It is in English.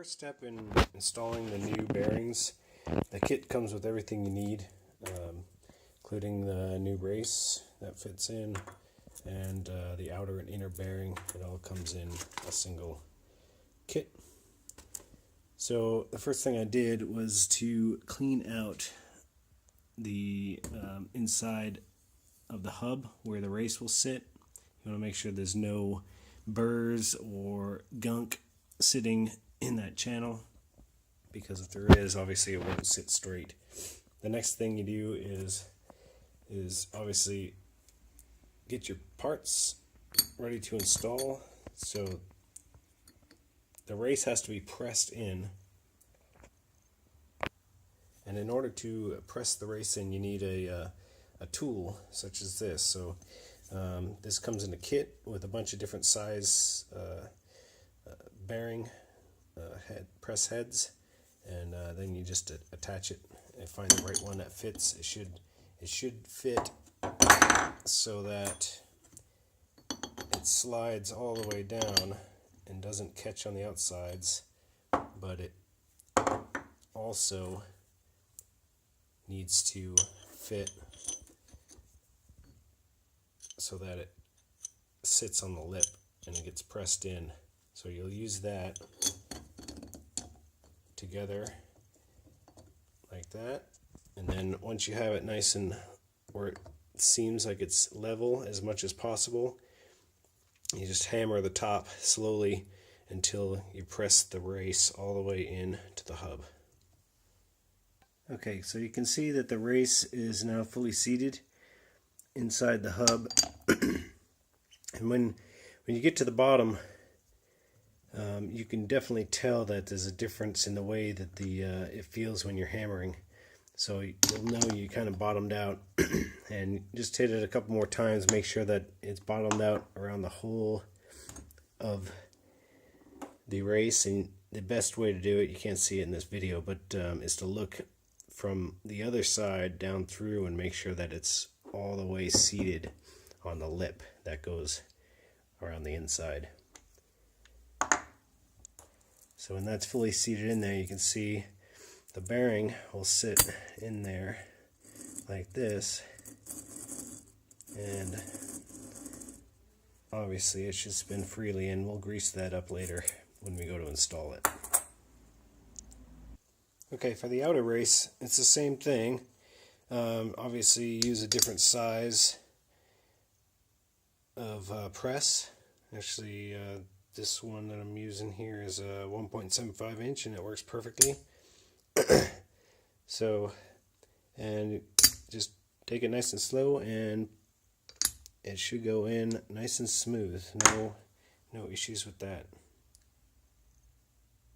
first step in installing the new bearings, the kit comes with everything you need, including the new race that fits in and the outer and inner bearing. It all comes in a single kit. So the first thing I did was to clean out the inside of the hub where the race will sit. You want to make sure there's no burrs or gunk sitting in that channel, because if there is, obviously it won't sit straight. The next thing you do is obviously get your parts ready to install. So the race has to be pressed in, and in order to press the race in, you need a tool such as this. So this comes in a kit with a bunch of different size bearing press heads, and then you just attach it and find the right one that fits. It should fit so that it slides all the way down and doesn't catch on the outsides, but it also needs to fit so that it sits on the lip and it gets pressed in. So you'll use that together like that, and then once you have it nice and where it seems like it's level as much as possible, you just hammer the top slowly until you press the race all the way in to the hub. Okay, so you can see that the race is now fully seated inside the hub. And when you get to the bottom, you can definitely tell that there's a difference in the way that it feels when you're hammering. So you'll know you kind of bottomed out, and just hit it a couple more times. Make sure that it's bottomed out around the whole of the race. And the best way to do it, you can't see it in this video, but is to look from the other side down through and make sure that it's all the way seated on the lip that goes around the inside. So when that's fully seated in there, you can see the bearing will sit in there like this, and obviously it should spin freely, and we'll grease that up later when we go to install it. Okay, for the outer race, it's the same thing. Obviously use a different size of press. Actually, this one that I'm using here is a 1.75 inch, and it works perfectly. So, and just take it nice and slow, and it should go in nice and smooth. No issues with that.